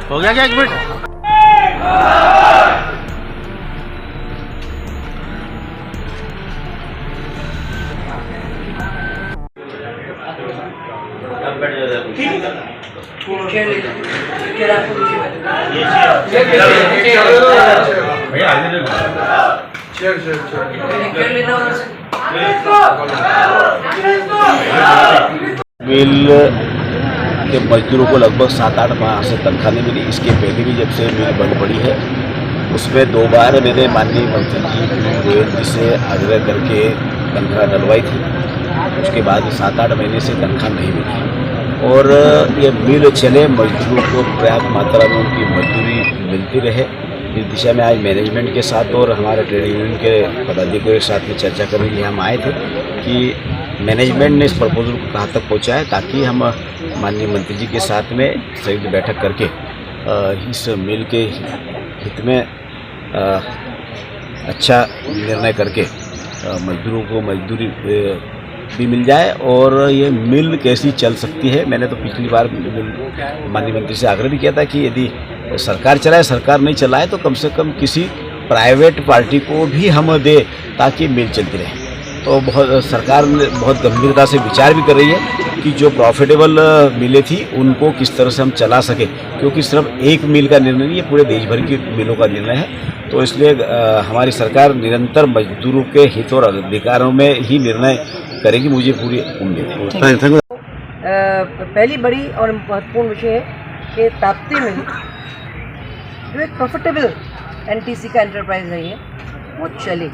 हो गया क्या 1 मिनट? मिल के मजदूरों को लगभग 7-8 माह से तनख्वाह नहीं मिली। इसके पहले भी जब से मिल बंद पड़ी है उसमें 2 बार मेरे माननीय मंत्री जी गोयल जी से आग्रह करके तनख्वाह डलवाई थी। उसके बाद 7-8 महीने से तनख्वाह नहीं मिली और ये मिल चले, मजदूरों को पर्याप्त मात्रा में उनकी मजदूरी मिलती रहे। इस दिशा में आज मैनेजमेंट के साथ और हमारे ट्रेड यूनियन के पदाधिकारियों के साथ में चर्चा करने के लिए हम आए थे कि मैनेजमेंट ने इस प्रपोजल को कहाँ तक पहुँचा है, ताकि हम माननीय मंत्री जी के साथ में संयुक्त बैठक करके इस मिल के हित में अच्छा निर्णय करके मजदूरों को मजदूरी भी मिल जाए और ये मिल कैसी चल सकती है। मैंने तो पिछली बार माननीय मंत्री से आग्रह भी किया था कि यदि सरकार चलाए, सरकार नहीं चलाए तो कम से कम किसी प्राइवेट पार्टी को भी हम दे ताकि मिल चलती रहे। तो सरकार ने बहुत गंभीरता से विचार भी कर रही है कि जो प्रॉफिटेबल मिलें थी उनको किस तरह से हम चला सके, क्योंकि सिर्फ एक मिल का निर्णय नहीं, ये पूरे देश भर की मिलों का निर्णय है। तो इसलिए हमारी सरकार निरंतर मजदूरों के हित और अधिकारों में ही निर्णय करेगी, मुझे पूरी उम्मीद है। पहली बड़ी और महत्वपूर्ण विषय है कि ताप्ती मिल जो एक प्रॉफिटेबल एनटीसी का एंटरप्राइज रही है वो चले,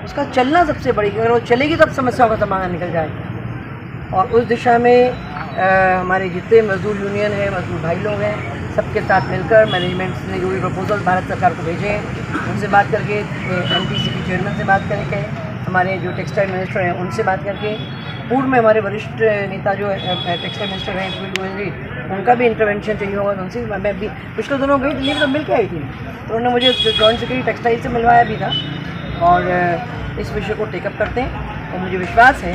उसका चलना सबसे बड़ी, अगर वो चलेगी तब समस्याओं का समाधान निकल जाएगा। और उस दिशा में हमारे जितने मजदूर यूनियन है, मजदूर भाई लोग हैं, सबके साथ मिलकर मैनेजमेंट ने जो भी प्रपोजल भारत सरकार को भेजे हैं उनसे बात करके, एनटीसी के चेयरमैन से बात करके, हमारे जो टेक्सटाइल मिनिस्टर हैं उनसे बात करके, पूर्व में हमारे वरिष्ठ नेता जो टेक्सटाइल मिनिस्टर हैं पीयूष गोयल जी, उनका भी इंटरवेंशन चाहिए होगा। उनसे मैं अभी पिछले दिनों गई दिल्ली में तो मिल के आई थी, तो उन्होंने मुझे जॉइंट सेक्रेटरी टेक्सटाइल से मिलवाया भी था और इस विषय को टेकअप करते हैं। और मुझे विश्वास है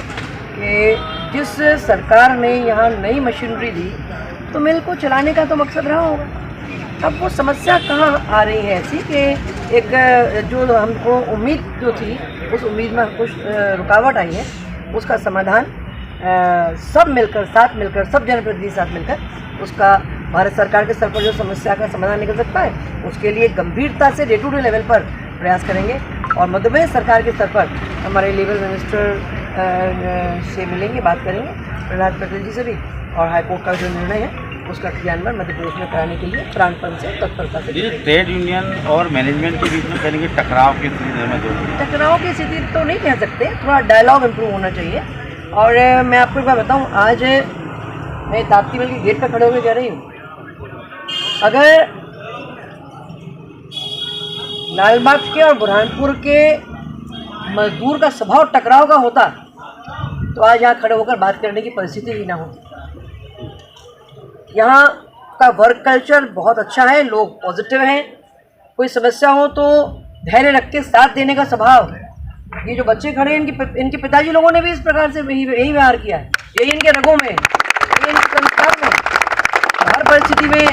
कि जिस सरकार ने यहाँ नई मशीनरी दी तो मिल को चलाने का तो मकसद रहा होगा। अब वो समस्या कहाँ आ रही है ऐसी कि एक जो हमको उम्मीद जो थी उस उम्मीद में कुछ रुकावट आई है, उसका समाधान सब मिलकर, साथ मिलकर, सब जनप्रतिनिधि साथ मिलकर उसका भारत सरकार के स्तर पर जो समस्या का समाधान निकल सकता है उसके लिए गंभीरता से डे टू डे लेवल पर प्रयास करेंगे। और मध्य प्रदेश सरकार के स्तर पर हमारे लेबर मिनिस्टर से मिलेंगे, बात करेंगे, प्रहलाद पटेल जी से भी, और हाईकोर्ट का जो निर्णय है उसका क्रियान्वयन मध्य प्रदेश में कराने के लिए प्राणपण से, तत्परता से। ट्रेड यूनियन और मैनेजमेंट के बीच में कहने की टकराव की स्थिति, टकराव की स्थिति तो नहीं कह सकते, थोड़ा डायलॉग इम्प्रूव होना चाहिए। और मैं आपको एक बात बताऊँ, आज मैं ताप्ती मिल के गेट पर खड़े होकर कह रही हूँ, अगर लालबाग के और बुरहानपुर के मजदूर का स्वभाव टकराव का होता तो आज यहाँ खड़े होकर बात करने की परिस्थिति ही ना होती। यहाँ का वर्क कल्चर बहुत अच्छा है, लोग पॉजिटिव हैं, कोई समस्या हो तो धैर्य रख के साथ देने का स्वभाव है। ये जो बच्चे खड़े हैं इनके पिताजी लोगों ने भी इस प्रकार से यही व्यवहार किया है, यही इनके रगों में, यही इनके संस्कार में। हर परिस्थिति में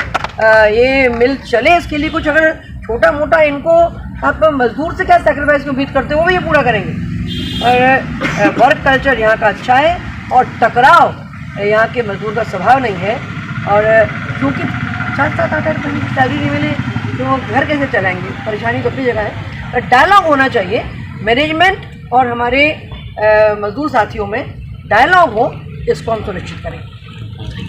ये मिल चले, इसके लिए कुछ अगर छोटा मोटा इनको आप मजदूर से क्या सेक्रीफाइस की उम्मीद करते हो वो भी ये पूरा करेंगे। और वर्क कल्चर यहाँ का अच्छा है और टकराव यहाँ के मजदूर का स्वभाव नहीं है। और क्योंकि 7-7 8-8 महीने की सैलरी नहीं मिले तो घर कैसे चलाएंगे, परेशानी तो अपनी जगह है। डायलॉग होना चाहिए मैनेजमेंट और हमारे मजदूर साथियों में, डायलॉग हो, इसको हम सुनिश्चित करेंगे।